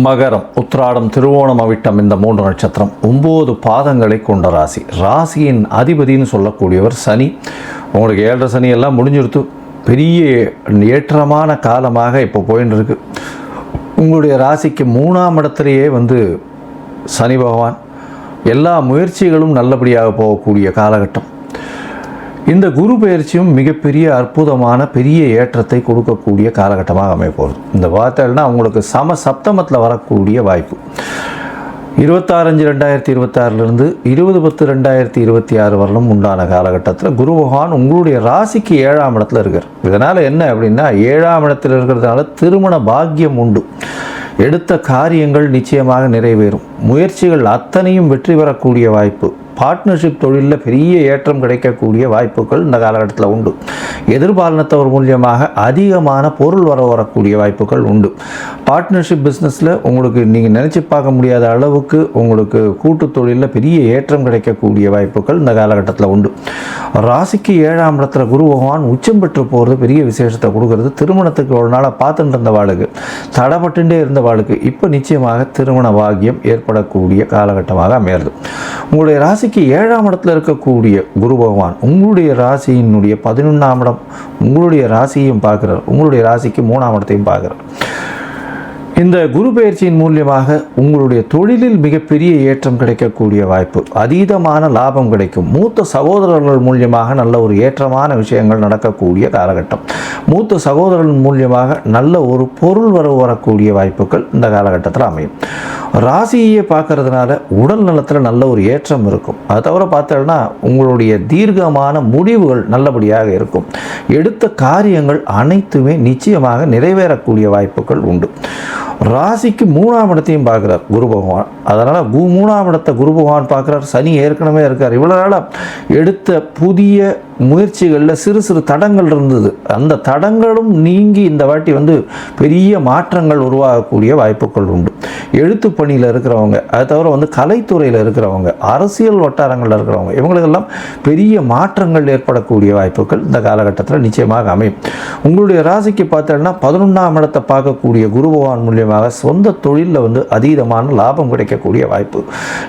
மகரம், உத்திராடம், திருவோணம், அவிட்டம் இந்த 3 நட்சத்திரம் 9 பாதங்களை கொண்ட ராசி. ராசியின் அதிபதினு சொல்லக்கூடியவர் சனி. உங்களுக்கு 7.5 சனி எல்லாம் முடிஞ்சிருத்து. பெரிய ஏற்றமான காலமாக இப்போ போயின்னு இருக்கு. உங்களுடைய ராசிக்கு 3ஆம் இடத்திலேயே சனி பகவான் எல்லா முயற்சிகளும் நல்லபடியாக போகக்கூடிய காலகட்டம். இந்த குரு பயிற்சியும் மிகப்பெரிய அற்புதமான பெரிய ஏற்றத்தை கொடுக்கக்கூடிய காலகட்டமாக அமையப்போகுது. இந்த வார்த்தைனா உங்களுக்கு சப்தமத்தில் வரக்கூடிய வாய்ப்பு. 26/5/2026 20/10/2026 வரலும் உண்டான காலகட்டத்தில் குரு பகவான் உங்களுடைய ராசிக்கு 7ஆம் இடத்துல இருக்கார். இதனால் என்ன அப்படின்னா, 7ஆம் இடத்தில் இருக்கிறதுனால திருமண பாக்கியம் உண்டு. எடுத்த காரியங்கள் நிச்சயமாக நிறைவேறும். முயற்சிகள் அத்தனையும் வெற்றி பெறக்கூடிய வாய்ப்பு. பார்ட்னர்ஷிப் தொழிலில் பெரிய ஏற்றம் கிடைக்கக்கூடிய வாய்ப்புகள் இந்த காலகட்டத்தில் உண்டு. எதிர்பாலினத்தவர் மூலியமாக அதிகமான பொருள் வரக்கூடிய வாய்ப்புகள் உண்டு. பார்ட்னர்ஷிப் பிஸ்னஸில் உங்களுக்கு நீங்கள் நினச்சி பார்க்க முடியாத அளவுக்கு உங்களுக்கு கூட்டு தொழிலில் பெரிய ஏற்றம் கிடைக்கக்கூடிய வாய்ப்புகள் இந்த காலகட்டத்தில் உண்டு. ராசிக்கு 7ஆம் இடத்துல குரு பகவான் உச்சம் பெற்று போகிறது பெரிய விசேஷத்தை கொடுக்கறது. திருமணத்துக்கு ஒரு நாளாக பார்த்துட்டு இருந்த வாளுக்கு, தடைப்பட்டுட்டே இருந்த வாளுக்கு இப்போ நிச்சயமாக திருமண பாக்கியம் ஏற்படக்கூடிய காலகட்டமாக அமையிறது. உங்களுடைய ராசிக்கு 7ஆம் இடத்துல இருக்கக்கூடிய குரு பகவான் உங்களுடைய ராசியினுடைய 11ஆம் இடம், உங்களுடைய ராசியையும் பார்க்குறார். உங்களுடைய ராசிக்கு 3ஆம் இடத்தையும் பார்க்குறார். இந்த குரு பயிற்சியின் மூலியமாக உங்களுடைய தொழிலில் மிகப்பெரிய ஏற்றம் கிடைக்கக்கூடிய வாய்ப்பு, அதீதமான லாபம் கிடைக்கும். மூத்த சகோதரர்கள் மூலியமாக நல்ல ஒரு ஏற்றமான விஷயங்கள் நடக்கக்கூடிய காலகட்டம். மூத்த சகோதரர்கள் மூலியமாக நல்ல ஒரு பொருள் வரக்கூடிய வாய்ப்புகள் இந்த காலகட்டத்தில் அமையும். ராசியை பார்க்கறதுனால உடல் நலத்தில் நல்ல ஒரு ஏற்றம் இருக்கும். அதை தவிர பார்த்தோம்னா உங்களுடைய தீர்க்கமான முடிவுகள் நல்லபடியாக இருக்கும். எடுத்த காரியங்கள் அனைத்துமே நிச்சயமாக நிறைவேறக்கூடிய வாய்ப்புகள் உண்டு. ராசிக்கு 3ஆம் இடத்தையும் பார்க்குறார் குரு பகவான். அதனால் 3ஆம் இடத்தை குரு பகவான் பார்க்குறார். சனி ஏற்கனவே இருக்கார். இவ்வளோ நாளாக எடுத்த புதிய முயற்சிகளில் சிறு சிறு தடங்கள் இருந்தது. அந்த தடங்களும் நீங்கி இந்த வாட்டி பெரிய மாற்றங்கள் உருவாகக்கூடிய வாய்ப்புகள் உண்டு. எழுத்து பணியில் இருக்கிறவங்க, அதை தவிர கலைத்துறையில் இருக்கிறவங்க, அரசியல் வட்டாரங்களில் இருக்கிறவங்க, இவங்களுக்கெல்லாம் பெரிய மாற்றங்கள் ஏற்படக்கூடிய வாய்ப்புகள் இந்த காலகட்டத்தில் நிச்சயமாக அமையும். உங்களுடைய ராசிக்கு பார்த்தோன்னா 11ஆம் இடத்தை பார்க்கக்கூடிய குரு பகவான் மூலியமாக சொந்த தொழிலில் அதீதமான லாபம் கிடைக்கக்கூடிய வாய்ப்பு.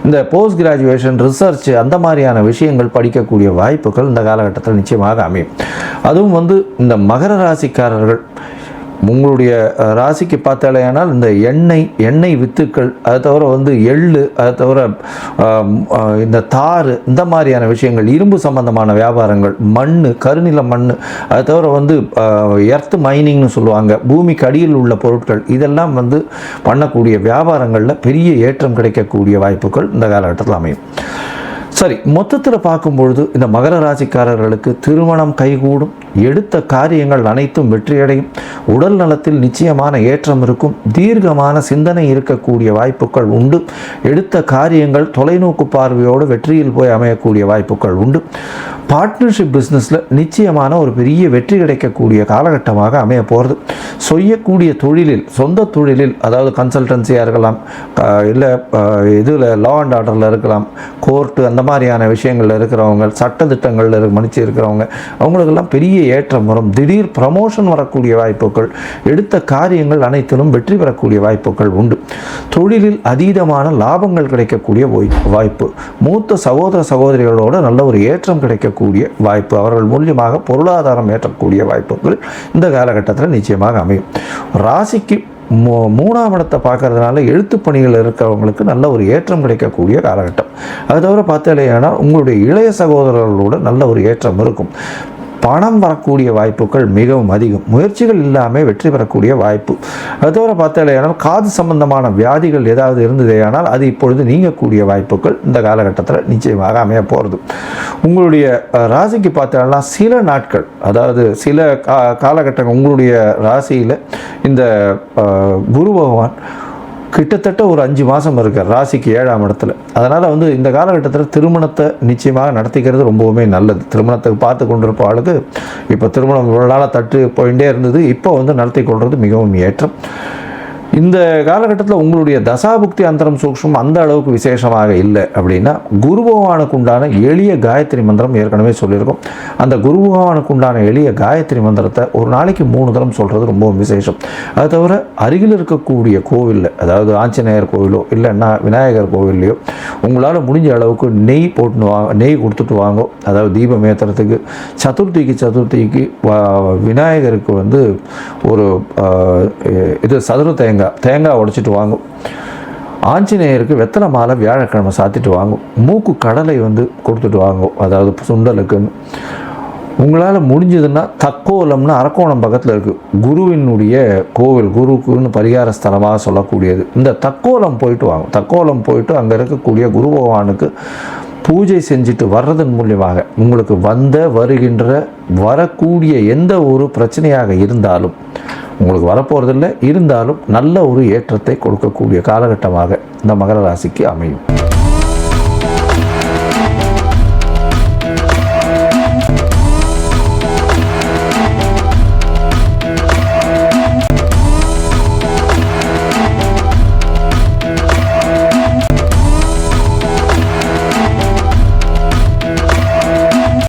இந்த போஸ்ட் கிராஜுவேஷன், ரிசர்ச் அந்த மாதிரியான விஷயங்கள் படிக்கக்கூடிய வாய்ப்புகள் இந்த காலகட்டத்தில் நிச்சயமாக அமையும். அதுவும் இந்த மகர ராசிக்காரர்கள் உங்களுடைய ராசிக்கு பார்த்தாலேயானால் இந்த எண்ணெய் வித்துக்கள், அதை தவிர எள்ளு, அதை தவிர இந்த தாறு, இந்த மாதிரியான விஷயங்கள், இரும்பு சம்பந்தமான வியாபாரங்கள், மண், கருநில மண், அதை தவிர எர்த் மைனிங்னு சொல்லுவாங்க, பூமிக்கு அடியில் உள்ள பொருட்கள், இதெல்லாம் பண்ணக்கூடிய வியாபாரங்களில் பெரிய ஏற்றம் கிடைக்கக்கூடிய வாய்ப்புகள் இந்த காலகட்டத்தில் அமையும். சரி, மொத்தத்தில் பார்க்கும்பொழுது இந்த மகர ராசிக்காரர்களுக்கு திருமணம் கைகூடும். எடுத்த காரியங்கள் அனைத்தும் வெற்றியடையும். உடல் நலத்தில் நிச்சயமான ஏற்றம் இருக்கும். தீர்க்கமான சிந்தனை இருக்கக்கூடிய வாய்ப்புகள் உண்டு. எடுத்த காரியங்கள் தொலைநோக்கு பார்வையோடு வெற்றியில் போய் அமையக்கூடிய வாய்ப்புகள் உண்டு. பார்ட்னர்ஷிப் பிஸ்னஸில் நிச்சயமான ஒரு பெரிய வெற்றி கிடைக்கக்கூடிய காலகட்டமாக அமைய போகிறது. செய்யக்கூடிய தொழிலில், சொந்த தொழிலில், அதாவது கன்சல்டன்சியாக இருக்கலாம், இல்லை இதில் லா அண்ட் ஆர்டரில் இருக்கலாம், கோர்ட்டு அந்த மாதிரியான விஷயங்களில் இருக்கிறவங்க, சட்டத்திட்டங்களில் மன்னிச்சு இருக்கிறவங்க, அவங்களுக்கெல்லாம் பெரிய ஏற்றம் வரும். திடீர் ப்ரமோஷன் வரக்கூடிய வாய்ப்புகள், எடுத்த காரியங்கள் அனைத்திலும் வெற்றி பெறக்கூடிய வாய்ப்புகள் உண்டு. தொழிலில் அதீதமான லாபங்கள் கிடைக்கக்கூடிய வாய்ப்பு. மூத்த சகோதர சகோதரிகளோடு நல்ல ஒரு ஏற்றம் கிடைக்கக்கூடிய வாய்ப்பு, அவர்கள் மூலியமாக பொருளாதாரம் ஏற்றக்கூடிய வாய்ப்புகள் இந்த காலகட்டத்தில் நிச்சயமாக அமையும். ராசிக்கு 3ஆம் இடத்தை பார்க்கறதுனால எழுத்து பணிகள் இருக்கிறவங்களுக்கு நல்ல ஒரு ஏற்றம் கிடைக்கக்கூடிய காலகட்டம். அது தவிர பார்த்தாலேயானால் உங்களுடைய இளைய சகோதரர்களோடு நல்ல ஒரு ஏற்றம் இருக்கும். பணம் வரக்கூடிய வாய்ப்புகள் மிகவும் அதிகம். முயற்சிகள் இல்லாமல் வெற்றி பெறக்கூடிய வாய்ப்பு. அது தவிர பார்த்தாலேயானால் காது சம்பந்தமான வியாதிகள் ஏதாவது இருந்ததேயானால் அது இப்பொழுது நீங்கக்கூடிய வாய்ப்புகள் இந்த காலகட்டத்தில் நிச்சயமாக அமைய போகிறது. உங்களுடைய ராசிக்கு பார்த்தாலும் சில நாட்கள், அதாவது சில காலகட்டங்கள் உங்களுடைய ராசியில் இந்த குரு பகவான் கிட்டத்தட்ட ஒரு 5 மாதம் இருக்கார் ராசிக்கு 7ஆம் இடத்துல. அதனால் இந்த காலகட்டத்தில் திருமணத்தை நிச்சயமாக நடத்திக்கிறது ரொம்பவுமே நல்லது. திருமணத்துக்கு பார்த்து கொண்டிருப்ப ஆளுக்கு இப்போ திருமணம் இவ்வளோ நாளாக தட்டு போயிட்டே இருந்தது, இப்போ நடத்தி கொள்வது மிகவும் ஏற்றம். இந்த காலகட்டத்தில் உங்களுடைய தசாபுக்தி அந்தரம் சூக்ஷ்மம் அந்த அளவுக்கு விசேஷமாக இல்லை அப்படின்னா குரு பகவானுக்கு உண்டான எளிய காயத்ரி மந்திரம் ஏற்கனவே சொல்லியிருக்கோம். அந்த குரு பகவானுக்கு உண்டான எளிய காயத்ரி மந்திரத்தை ஒரு நாளைக்கு 3 தரம் சொல்கிறது ரொம்பவும் விசேஷம். அது தவிர அருகில் இருக்கக்கூடிய கோவிலில், அதாவது ஆஞ்சநேயர் கோவிலோ இல்லைன்னா விநாயகர் கோவில்லையோ உங்களால் முடிஞ்ச அளவுக்கு நெய் போட்டுன்னு வாங்க, நெய் கொடுத்துட்டு வாங்க. அதாவது தீபம் ஏற்றுறதுக்கு சதுர்த்திக்கு விநாயகருக்கு வந்து ஒரு இது சதுர தேங்காய் உடைச்சிட்டு வாங்கும். ஆஞ்சநேயருக்கு வெத்தலை மாலை வியாழக்கிழமை சாத்திட்டு வாங்கும். மூக்கு கடலை வந்து கொடுத்துட்டு வாங்கும், அதாவது சுண்டலுக்குன்னு. உங்களால் முடிஞ்சதுன்னா தக்கோலம்னு அரக்கோணம் பக்கத்தில் இருக்குது குருவினுடைய கோவில், குருக்குன்னு பரிகார ஸ்தலமாக சொல்லக்கூடியது. இந்த தக்கோலம் போயிட்டு வாங்க. தக்கோலம் போயிட்டு அங்கே இருக்கக்கூடிய குரு பகவானுக்கு பூஜை செஞ்சுட்டு வர்றதன் மூலியமாக உங்களுக்கு வருகின்ற வரக்கூடிய எந்த ஒரு பிரச்சனையாக இருந்தாலும், உங்களுக்கு வரப்போகிறதில்லை இருந்தாலும் நல்ல ஒரு ஏற்றத்தை கொடுக்கக்கூடிய காலகட்டமாக இந்த மகர ராசிக்கு அமையும்.